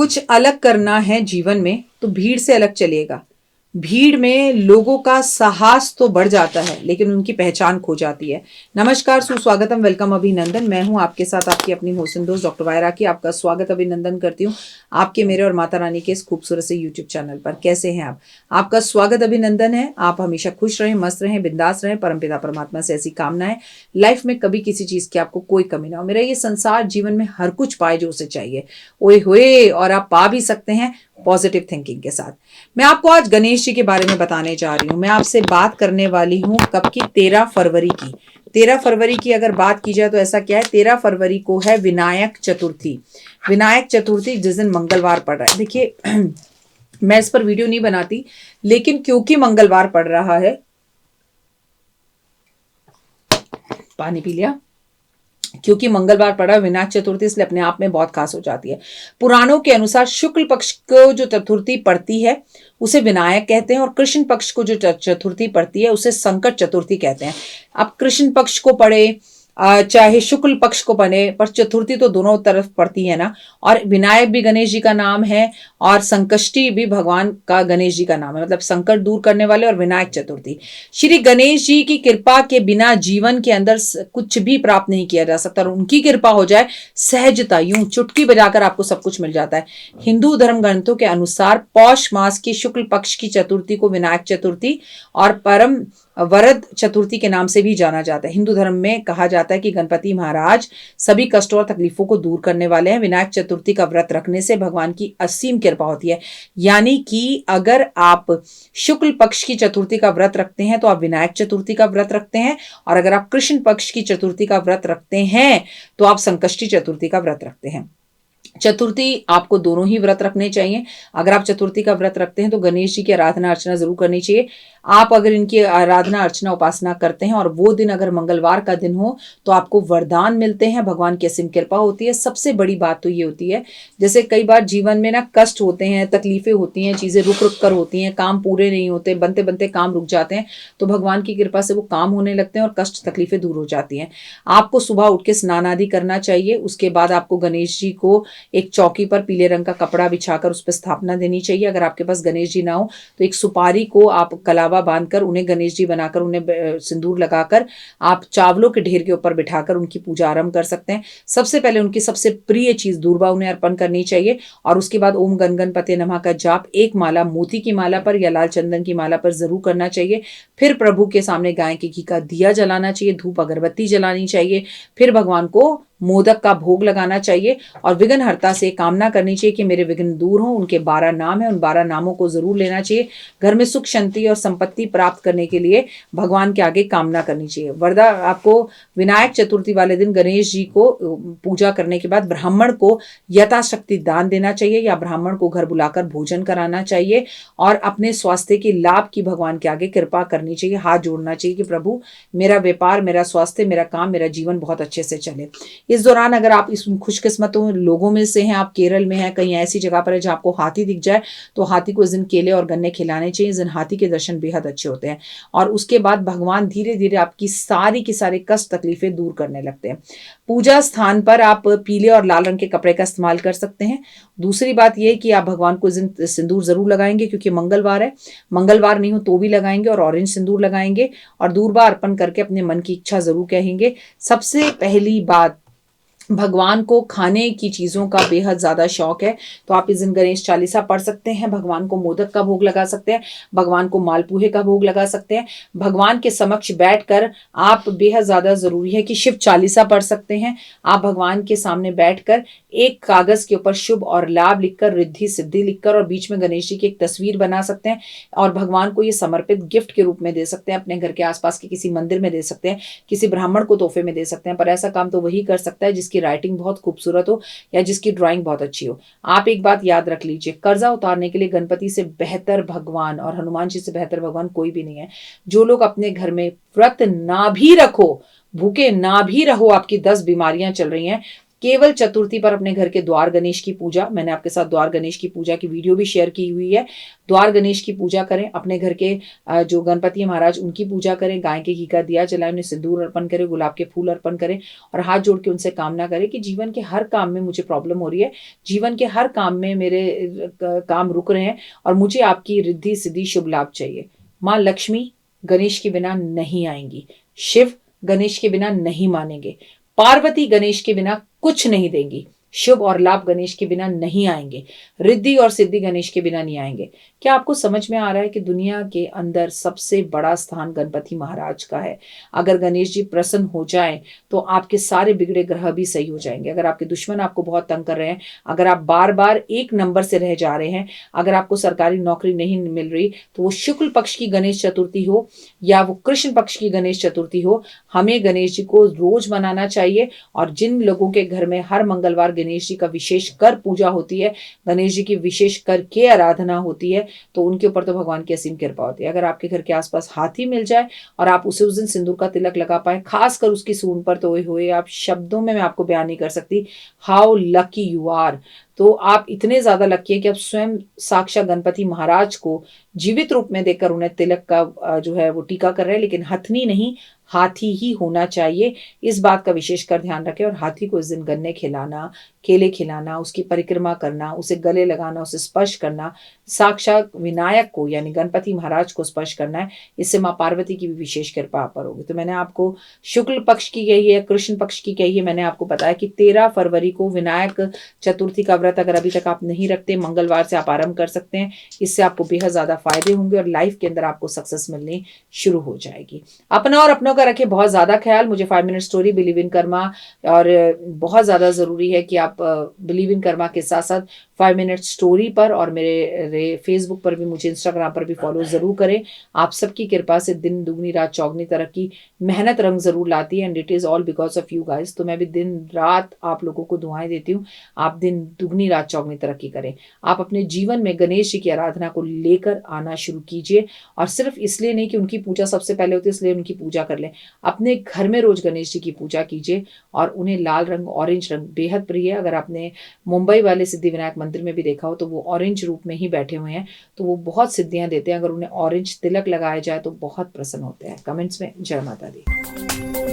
कुछ अलग करना है जीवन में तो भीड़ से अलग चलिएगा। भीड़ में लोगों का साहस तो बढ़ जाता है लेकिन उनकी पहचान खो जाती है। नमस्कार, सुस्वागतम, वेलकम, अभिनंदन। मैं हूं आपके साथ आपकी अपनी होस्ट दोस्त डॉक्टर वायरा की। आपका स्वागत अभिनंदन करती हूं आपके, मेरे और माता रानी के इस खूबसूरत से यूट्यूब चैनल पर। कैसे हैं आप? आपका स्वागत अभिनंदन है। आप हमेशा खुश रहें, मस्त रहें, बिंदास रहें। परमपिता परमात्मा से ऐसी कामना है लाइफ में कभी किसी चीज की आपको कोई कमी ना हो। मेरा ये संसार जीवन में हर कुछ पाए जो उसे चाहिए, ओए होए, और आप पा भी सकते हैं पॉजिटिव थिंकिंग के साथ। मैं आपको आज गणेश जी के बारे में बताने जा रही हूँ। मैं आपसे बात करने वाली हूँ कब की? 13 फरवरी की। 13 फरवरी की अगर बात की जाए तो ऐसा क्या है, 13 फरवरी को है विनायक चतुर्थी। विनायक चतुर्थी जिस दिन मंगलवार पड़ रहा है। देखिए मैं इस पर वीडियो नहीं बनाती, लेकिन क्योंकि मंगलवार पड़ रहा है, पानी पी लिया, क्योंकि मंगलवार पड़ा विनायक चतुर्थी, इसलिए अपने आप में बहुत खास हो जाती है। पुराणों के अनुसार शुक्ल पक्ष को जो चतुर्थी पड़ती है उसे विनायक कहते हैं, और कृष्ण पक्ष को जो चतुर्थी पड़ती है उसे संकट चतुर्थी कहते हैं। अब कृष्ण पक्ष को पड़े चाहे शुक्ल पक्ष को बने, पर चतुर्थी तो दोनों तरफ पड़ती है ना। और विनायक भी गणेश जी का नाम है और संकष्टी भी भगवान का गणेश जी का नाम है, मतलब संकट दूर करने वाले। और विनायक चतुर्थी, श्री गणेश जी की कृपा के बिना जीवन के अंदर कुछ भी प्राप्त नहीं किया जा सकता, और उनकी कृपा हो जाए सहजता, यूं चुटकी बजाकर आपको सब कुछ मिल जाता है। हिंदू धर्म ग्रंथों के अनुसार पौष मास की शुक्ल पक्ष की चतुर्थी को विनायक चतुर्थी और परम वरद चतुर्थी के नाम से भी जाना जाता है। हिंदू धर्म में कहा जाता है कि गणपति महाराज सभी कष्टों और तकलीफों को दूर करने वाले हैं। विनायक चतुर्थी का व्रत रखने से भगवान की असीम कृपा होती है। यानी कि अगर आप शुक्ल पक्ष की चतुर्थी का व्रत रखते हैं तो आप विनायक चतुर्थी का व्रत रखते हैं, और अगर आप कृष्ण पक्ष की चतुर्थी का व्रत रखते हैं तो आप संकष्टी चतुर्थी का व्रत रखते हैं। चतुर्थी आपको दोनों ही व्रत रखने चाहिए। अगर आप चतुर्थी का व्रत रखते हैं तो गणेश जी की आराधना अर्चना जरूर करनी चाहिए। आप अगर इनकी आराधना अर्चना उपासना करते हैं और वो दिन अगर मंगलवार का दिन हो तो आपको वरदान मिलते हैं, भगवान की असीम कृपा होती है। सबसे बड़ी बात तो ये होती है, जैसे कई बार जीवन में ना कष्ट होते हैं, तकलीफें होती हैं, चीजें रुक रुक कर होती हैं, काम पूरे नहीं होते, बनते बनते काम रुक जाते हैं, तो भगवान की कृपा से वो काम होने लगते हैं और कष्ट तकलीफें दूर हो जाती हैं। आपको सुबह उठ के स्नान आदि करना चाहिए। उसके बाद आपको गणेश जी को एक चौकी पर पीले रंग का कपड़ा बिछाकर उस पर स्थापना देनी चाहिए। अगर आपके पास गणेश जी ना हो तो एक सुपारी को आप कलावा बांधकर उन्हें गणेश जी बनाकर उन्हें सिंदूर लगाकर आप चावलों के ढेर के ऊपर बिठाकर उनकी पूजा आरंभ कर सकते हैं। सबसे पहले उनकी सबसे प्रिय चीज दूर्वा उन्हें अर्पण करनी चाहिए, और उसके बाद ओम गण गणपते नमः का जाप एक माला मोती की माला पर या लाल चंदन की माला पर जरूर करना चाहिए। फिर प्रभु के सामने गाय के घी का दिया जलाना चाहिए, धूप अगरबत्ती जलानी चाहिए। फिर भगवान को मोदक का भोग लगाना चाहिए और विघ्नहर्ता से कामना करनी चाहिए कि मेरे विघ्न दूर हो। उनके 12 नाम है, उन 12 नामों को जरूर लेना चाहिए। घर में सुख शांति और संपत्ति प्राप्त करने के लिए भगवान के आगे कामना करनी चाहिए। वरदा आपको विनायक चतुर्थी वाले दिन गणेश जी को पूजा करने के बाद ब्राह्मण को यथाशक्ति दान देना चाहिए या ब्राह्मण को घर बुलाकर भोजन कराना चाहिए, और अपने स्वास्थ्य के लाभ की भगवान के आगे कृपा करनी चाहिए। हाथ जोड़ना चाहिए कि प्रभु मेरा व्यापार, मेरा स्वास्थ्य, मेरा काम, मेरा जीवन बहुत अच्छे से चले। इस दौरान अगर आप इस खुशकिस्मतों लोगों में से हैं, आप केरल में हैं, कहीं ऐसी जगह पर है जहां आपको हाथी दिख जाए, तो हाथी को इस दिन केले और गन्ने खिलाने चाहिए। इस दिन हाथी के दर्शन बेहद अच्छे होते हैं, और उसके बाद भगवान धीरे धीरे आपकी सारी की सारी कष्ट तकलीफें दूर करने लगते हैं। पूजा स्थान पर आप पीले और लाल रंग के कपड़े का इस्तेमाल कर सकते हैं। दूसरी बात यह कि आप भगवान को इस दिन सिंदूर जरूर लगाएंगे, क्योंकि मंगलवार है। मंगलवार नहीं हो तो भी लगाएंगे, और ऑरेंज सिंदूर लगाएंगे, और दूर्वा अर्पण करके अपने मन की इच्छा जरूर कहेंगे। सबसे पहली बात, भगवान को खाने की चीजों का बेहद ज्यादा शौक है, तो आप इस दिन गणेश चालीसा पढ़ सकते हैं, भगवान को मोदक का भोग लगा सकते हैं, भगवान को मालपुए का भोग लगा सकते हैं। भगवान के समक्ष बैठकर आप, बेहद ज्यादा जरूरी है कि शिव चालीसा पढ़ सकते हैं। आप भगवान के सामने बैठकर एक कागज के ऊपर शुभ और लाभ लिखकर, रिद्धि सिद्धि लिखकर, और बीच में गणेश जी की एक तस्वीर बना सकते हैं, और भगवान को ये समर्पित गिफ्ट के रूप में दे सकते हैं। अपने घर के आसपास के किसी मंदिर में दे सकते हैं, किसी ब्राह्मण को तोहफे में दे सकते हैं। पर ऐसा काम तो वही कर सकता है जिसकी राइटिंग बहुत खूबसूरत हो या जिसकी ड्राइंग बहुत अच्छी हो। आप एक बात याद रख लीजिए, कर्जा उतारने के लिए गणपति से बेहतर भगवान और हनुमान जी से बेहतर भगवान कोई भी नहीं है। जो लोग अपने घर में व्रत ना भी रखो, भूखे ना भी रहो, आपकी 10 बीमारियां चल रही हैं, केवल चतुर्थी पर अपने घर के द्वार गणेश की पूजा, मैंने आपके साथ द्वार गणेश की पूजा की वीडियो भी शेयर की हुई है। द्वार गणेश की पूजा करें, अपने घर के जो गणपति महाराज उनकी पूजा करें, गाय के घी का दिया जलाएं, उन्हें सिंदूर अर्पण करें, गुलाब के फूल अर्पण करें और हाथ जोड़ के उनसे कामना करें कि जीवन के हर काम में मुझे प्रॉब्लम हो रही है, जीवन के हर काम में मेरे काम रुक रहे हैं और मुझे आपकी रिद्धि सिद्धि शुभ लाभ चाहिए। माँ लक्ष्मी गणेश के बिना नहीं आएंगी, शिव गणेश के बिना नहीं मानेंगे, पार्वती गणेश के बिना कुछ नहीं देंगी, शुभ और लाभ गणेश के बिना नहीं आएंगे, रिद्धि और सिद्धि गणेश के बिना नहीं आएंगे। क्या आपको समझ में आ रहा है कि दुनिया के अंदर सबसे बड़ा स्थान गणपति महाराज का है। अगर गणेश जी प्रसन्न हो जाएं तो आपके सारे बिगड़े ग्रह भी सही हो जाएंगे। अगर आपके दुश्मन आपको बहुत तंग कर रहे हैं, अगर आप बार बार एक नंबर से रह जा रहे हैं, अगर आपको सरकारी नौकरी नहीं मिल रही, तो वो शुक्ल पक्ष की गणेश चतुर्थी हो या वो कृष्ण पक्ष की गणेश चतुर्थी हो, हमें गणेश जी को रोज मनाना चाहिए। और जिन लोगों के घर में हर मंगलवार गणेश जी का विशेष कर पूजा होती है, गणेश जी की विशेष कर के आराधना होती है, तो उनके ऊपर तो भगवान की असीम कृपा होती है। अगर आपके घर के आसपास हाथी मिल जाए और आप उसे उस दिन सिंदूर का तिलक लगा पाए, खासकर उसकी सूंड पर, तो हुए आप शब्दों में मैं आपको बयान नहीं कर सकती हाउ लकी यू आर। तो आप इतने ज्यादा लकी है कि आप स्वयं साक्षात गणपति महाराज को जीवित रूप में देखकर उन्हें तिलक का जो है वो टीका कर रहे हैं, लेकिन हथनी नहीं, हाथी ही होना चाहिए। इस बात का विशेषकर ध्यान रखें। और हाथी को इस दिन गन्ने खिलाना, केले खिलाना, उसकी परिक्रमा करना, उसे गले लगाना, उसे स्पर्श करना, साक्षात विनायक को यानी गणपति महाराज को स्पर्श करना है। इससे माँ पार्वती की भी विशेष कृपा आप पर होगी। तो मैंने आपको शुक्ल पक्ष की कही है, कृष्ण पक्ष की कही है। मैंने आपको बताया कि 13 फरवरी को विनायक चतुर्थी का व्रत अगर अभी तक आप नहीं रखते, मंगलवार से आप आरंभ कर सकते हैं। इससे आपको बेहद ज्यादा फायदे होंगे और लाइफ के अंदर आपको सक्सेस मिलनी शुरू हो जाएगी। अपना और अपनों का रखें बहुत ज्यादा ख्याल। मुझे 5 minute story believe in Karma और बहुत ज्यादा जरूरी है कि आप बिलीव इन कर्मा के साथ साथ 5 मिनट स्टोरी पर और मेरे फेसबुक पर भी, मुझे इंस्टाग्राम पर भी फॉलो जरूर करें। आप सबकी कृपा से दिन दुगनी रात चौगनी तरक्की, मेहनत रंग जरूर लाती है and it is all because of you guys. तो मैं भी दिन रात आप लोगों को दुआएं देती हूँ, आप दिन दुगनी रात चौगनी तरक्की करें। आप अपने जीवन में गणेश जी की आराधना को लेकर आना शुरू कीजिए और सिर्फ इसलिए नहीं कि उनकी पूजा सबसे पहले होती है इसलिए उनकी पूजा कर लें। अपने घर में रोज गणेश जी की पूजा कीजिए और उन्हें लाल रंग, ऑरेंज रंग बेहद प्रिय है। अगर आपने मुंबई वाले सिद्धिविनायक मंदिर में भी देखा हो तो वो ऑरेंज रूप में ही बैठे हुए हैं, तो वो बहुत सिद्धियां देते हैं। अगर उन्हें ऑरेंज तिलक लगाया जाए तो बहुत प्रसन्न होते हैं। कमेंट्स में जय माता दी।